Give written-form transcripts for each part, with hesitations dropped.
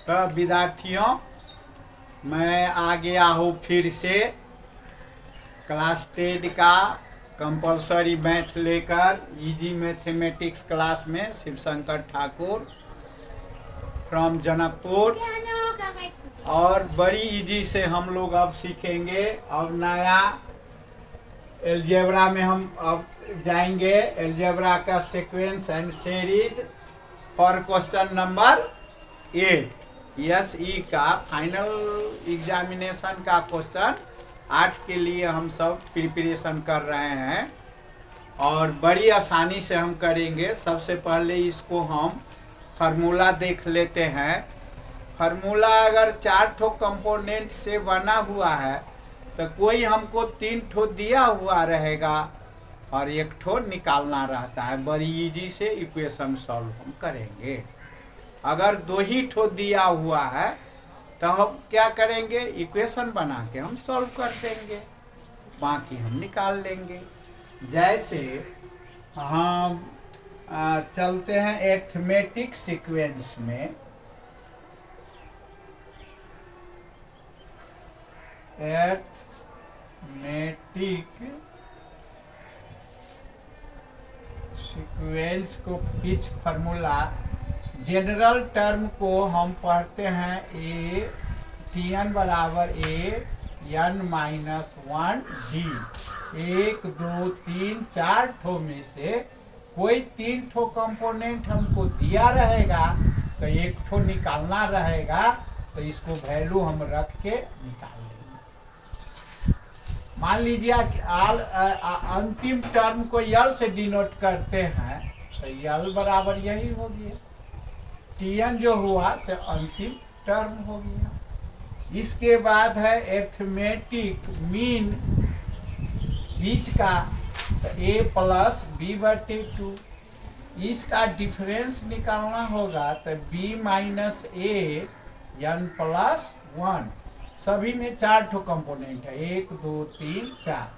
तो विद्यार्थियों, मैं आ गया हूँ फिर से क्लास 10 का कंपलसरी मैथ लेकर इजी मैथमेटिक्स क्लास में। शिवशंकर ठाकुर फ्रॉम जनकपुर। और बड़ी इजी से हम लोग अब सीखेंगे। अब नया एलजेब्रा में हम अब जाएंगे। एलजेब्रा का sequence and series for question number 8 SE का फाइनल एग्जामिनेशन का क्वेश्चन 8 के लिए हम सब प्रिपरेशन कर रहे हैं और बड़ी आसानी से हम करेंगे। सबसे पहले इसको हम फार्मूला देख लेते हैं। फार्मूला अगर 4 ठो कंपोनेंट से बना हुआ है तो कोई हमको 3 ठो दिया हुआ रहेगा और 1 ठो निकालना रहता है। बड़ी इजी से इक्वेशन सॉल्व हम करेंगे। अगर 2 ही ठो दिया हुआ है तो हम क्या करेंगे, इक्वेशन बना के हम सॉल्व कर देंगे, बाकी हम निकाल लेंगे। जैसे हम चलते हैं अरिथमेटिक सीक्वेंस में। अरिथमेटिक सीक्वेंस को किस फार्मूला जनरल टर्म को हम पढ़ते हैं Tn बराबर n-1d। 1 2 3 4 ठो में से कोई 3 ठो कंपोनेंट हमको दिया रहेगा तो 1 ठो निकालना रहेगा, तो इसको वैल्यू हम रख के निकाल लेंगे। मान लीजिए कि अंतिम टर्म को यल से डिनोट करते हैं तो यल बराबर यही हो गया। Tn जो हुआ से अंतिम टर्म हो गया। इसके बाद है अरिथमेटिक मीन बीच का, तो a प्लस b/2। इसका डिफरेंस निकालना होगा तो b माइनस a n+1। सभी में 4 ठो कंपोनेंट है, 1 2 3 4।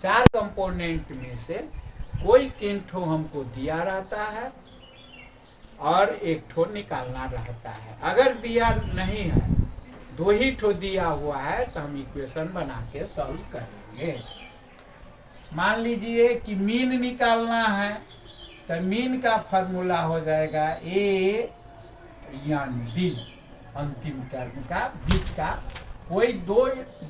4 कंपोनेंट में से कोई 3 ठो हमको दिया रहता है और 1 ठो निकालना रहता है। अगर दिया नहीं है, 2 ही ठो दिया हुआ है, तो हम इक्वेशन बना के सॉल्व करेंगे। मान लीजिए कि मीन निकालना है तो मीन का फार्मूला हो जाएगा a/d। अंतिम टर्म का बीच का कोई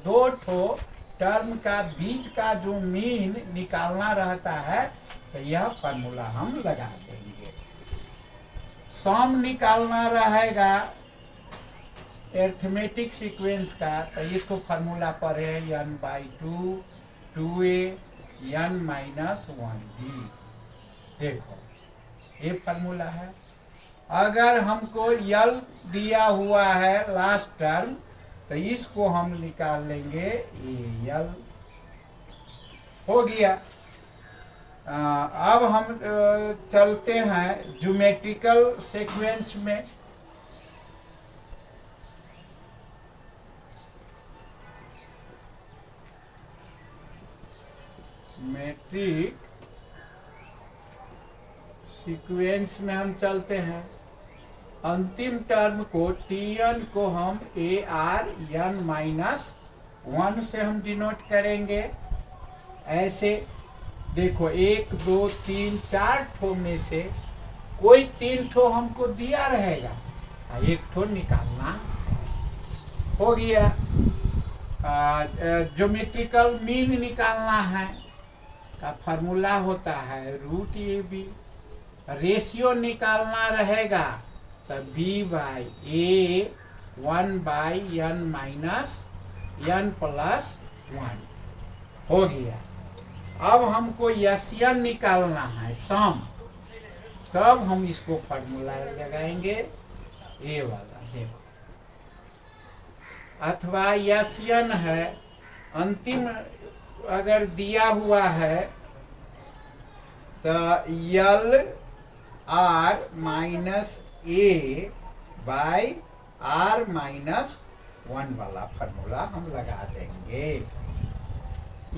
दो ठो टर्म का बीच का जो मीन निकालना रहता है तो यह फार्मूला हम लगा देंगे। सम निकालना रहेगा अरिथमेटिक सीक्वेंस का, तो इसको फार्मूला पर है n/2 2a n-1d। देखो ये फार्मूला है। अगर हमको यल दिया हुआ है लास्ट टर्म तो इसको हम निकाल लेंगे, यल हो गया। अब हम चलते हैं ज्योमेट्रिकल सीक्वेंस में। मैट्रिक सीक्वेंस में हम चलते हैं। अंतिम टर्म को Tn को हम ARn-1 से हम डिनोट करेंगे। ऐसे देखो 1 2 3 4 ठो में से कोई 3 ठो हमको दिया रहेगा, 1 ठो निकालना हो गया। ज्योमेट्रिकल मीन निकालना है का फार्मूला होता है √AB। रेशियो निकालना रहेगा तो b/a 1/n-n+1 हो गया। अब हमको SN निकालना है सम, तब हम इसको फार्मूला लगाएंगे ए वाला। देखो अथवा SN है अंतिम अगर दिया हुआ है तो LR-A/R-1 वाला फार्मूला हम लगा देंगे।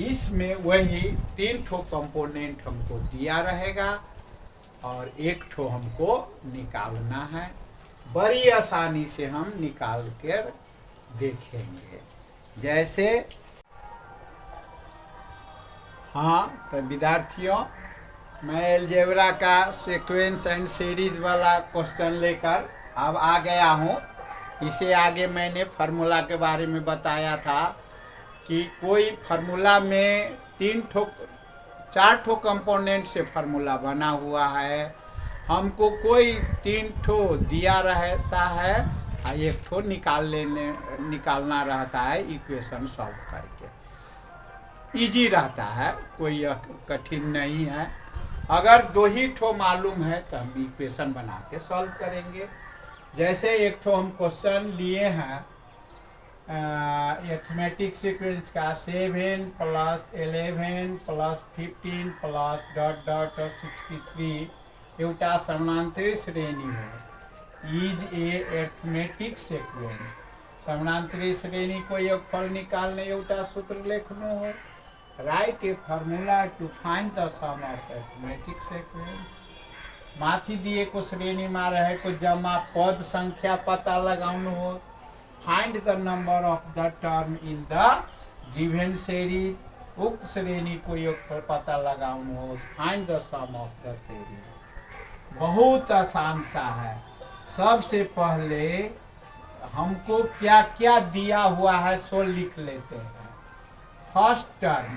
इसमें वही 3 ठो कंपोनेंट हमको दिया रहेगा और 1 ठो हमको निकालना है। बड़ी आसानी से हम निकाल कर देखेंगे। जैसे हाँ, तो विद्यार्थियों, मैं अलजेब्रा का सीक्वेंस एंड सीरीज वाला क्वेश्चन लेकर अब आ गया हूँ। इसे आगे मैंने फार्मूला के बारे में बताया था कि कोई फार्मूला में 4 कंपोनेंट से फार्मूला बना हुआ है। हमको कोई 3 दिया रहता है और 1 निकालना रहता है इक्वेशन सॉल्व करके। इजी रहता है, कोई कठिन नहीं है। अगर 2 ही मालूम है तो हम इक्वेशन बना के सॉल्व करेंगे। जैसे 1 हम क्वेश्चन लिए हैं अरिथमेटिक सीक्वेंस का 7 + 11 + 15 + ... 63 एउटा समानांतरी श्रेणी हो। Is a arithmetic sequence. समानांतरी श्रेणी को योगफल निकालने एउटा सूत्र लेख्नु हो। Write a formula to find the sum of arithmetic sequence. माथि दिएको श्रेणीमा रहेको जम्मा पद संख्या पता लगाउनुहोस्। Find the number of the term in the given series. उक्त श्रेणी को योगफल पता लगाउनुहोस्। Find the sum of the series. बहुत आसान सा है। सबसे पहले हमको क्या क्या दिया हुआ है सो लिख लेते हैं। फर्स्ट टर्म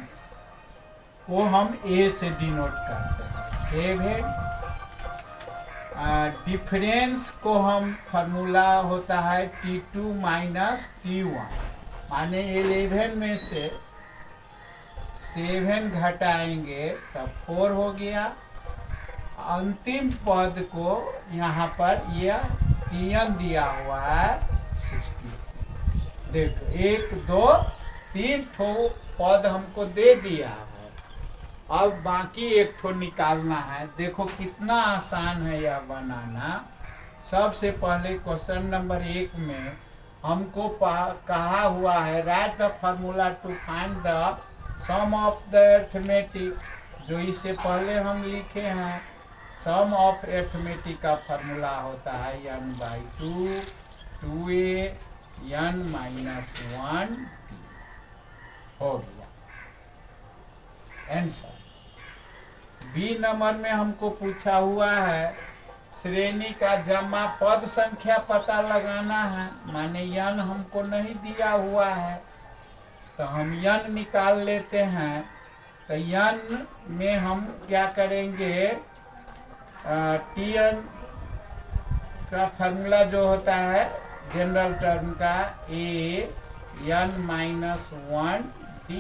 को हम ए से डिनोट करते हैं 7। डिफरेंस को हम फार्मूला होता है T2 - T1, माने 11 में से 7 घटाएंगे तब 4 हो गया। अंतिम पद को यहाँ पर यह Tn दिया हुआ है 63। देखो 1 2 3 पद हमको दे दिया है। अब बाकी 1 निकालना है। देखो कितना आसान है यह बनाना। सबसे पहले क्वेश्चन नंबर 1 में हमको कहा हुआ है right the formula to find the sum of the arithmetic. जो इससे पहले हम लिखे हैं सम ऑफ अरिथमेटिक का फार्मूला होता है n/2 2a n - 1 हो गया आंसर। बी नंबर में हमको पूछा हुआ है श्रेणी का जमा पद संख्या पता लगाना है, माने n हमको नहीं दिया हुआ है तो हम n निकाल लेते हैं। तो n में हम क्या करेंगे Tn का फार्मूला जो होता है जनरल टर्म का a n - 1 d।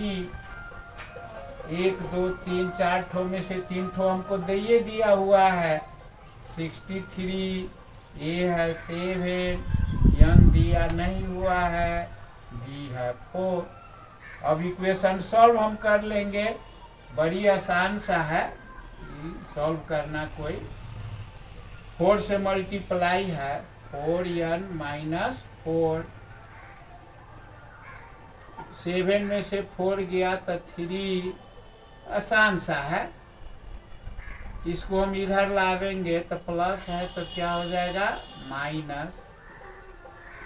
1 2 3 4 में से 3 हमको दिया हुआ है 63। ए है 7, n दिया नहीं हुआ है, b है 4। अब इक्वेशन सॉल्व हम कर लेंगे। बड़ी आसान सा है सॉल्व करना। कोई 4 से मल्टीप्लाई है 4n - 4। 7 में से 4 गया तो 3। आसान सा है। इसको हम इधर लावेंगे तो प्लस है तो क्या हो जाएगा माइनस।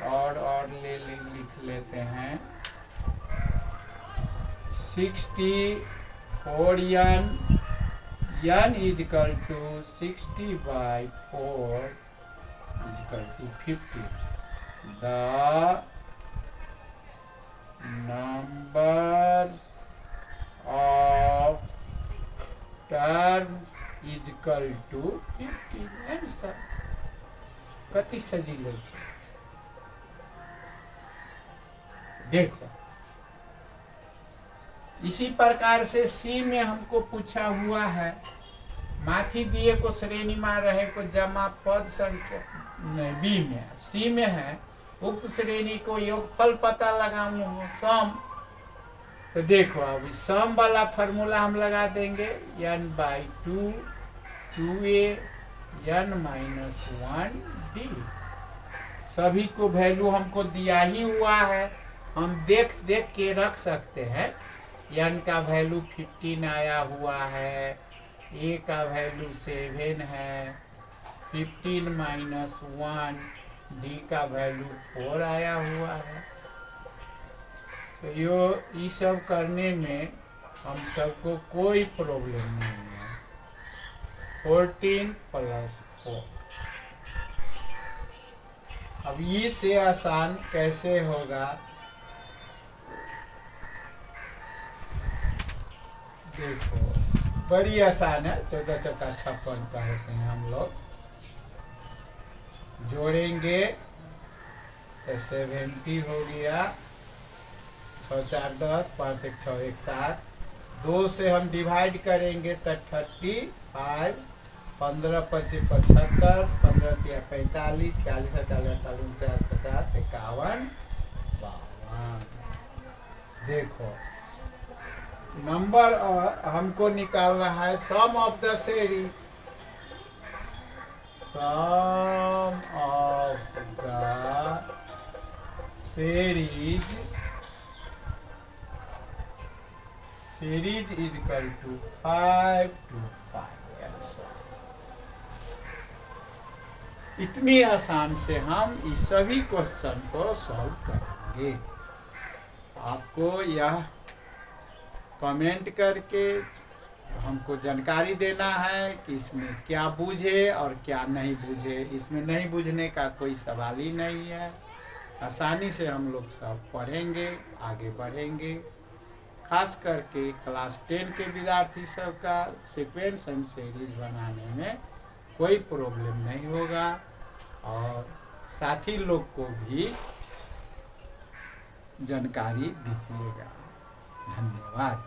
और लिख लेते हैं 64n n = 60/4 = 50। The number of terms = 50 answer. कति सजिलो है। देखो इसी प्रकार से सी में हमको पूछा हुआ है माथी दिए को श्रेणी में रहे को जमा पद संख्या। बी में सी में है उक्त श्रेणी को योगफल पता लगाना हो सम। तो देखो अभी सम वाला फार्मूला हम लगा देंगे n/2 2a n - 1 d। सभी को वैल्यू हमको दिया ही हुआ है। हम देख के रख सकते हैं। n का वैल्यू 15 आया हुआ है, a का वैल्यू 7 है, 15 - 1 डी का वैल्यू 4 आया हुआ है। तो ये सब करने में हम सबको कोई प्रॉब्लम नहीं है। 14 + 4। अब इससे आसान कैसे होगा, देखो बड़ी आसान है। 14 चौका 56 कहते हैं हम लोग। जोड़ेंगे तो 70 हो गया, 6 4 10, 5 1 6 1 7। 2 से हम डिवाइड करेंगे तो 35, 15 25 75, 15 3 45, 46 47 48 49 50 51 52। देखो नंबर हमको निकालना है sum of the series. Sum of the series is equal to 5 to 5। इतनी आसान से हम इस सभी क्वेश्चन को सॉल्व करेंगे। आपको यह कमेंट करके हमको जानकारी देना है कि इसमें क्या बूझे और क्या नहीं बूझे। इसमें नहीं बूझने का कोई सवाल ही नहीं है। आसानी से हम लोग सब पढ़ेंगे, आगे बढ़ेंगे। खास करके क्लास 10 के विद्यार्थी सब का सीक्वेंस एंड सीरीज बनाने में कोई प्रॉब्लम नहीं होगा। और साथी लोग को भी जानकारी दीजिएगा। धन्यवाद।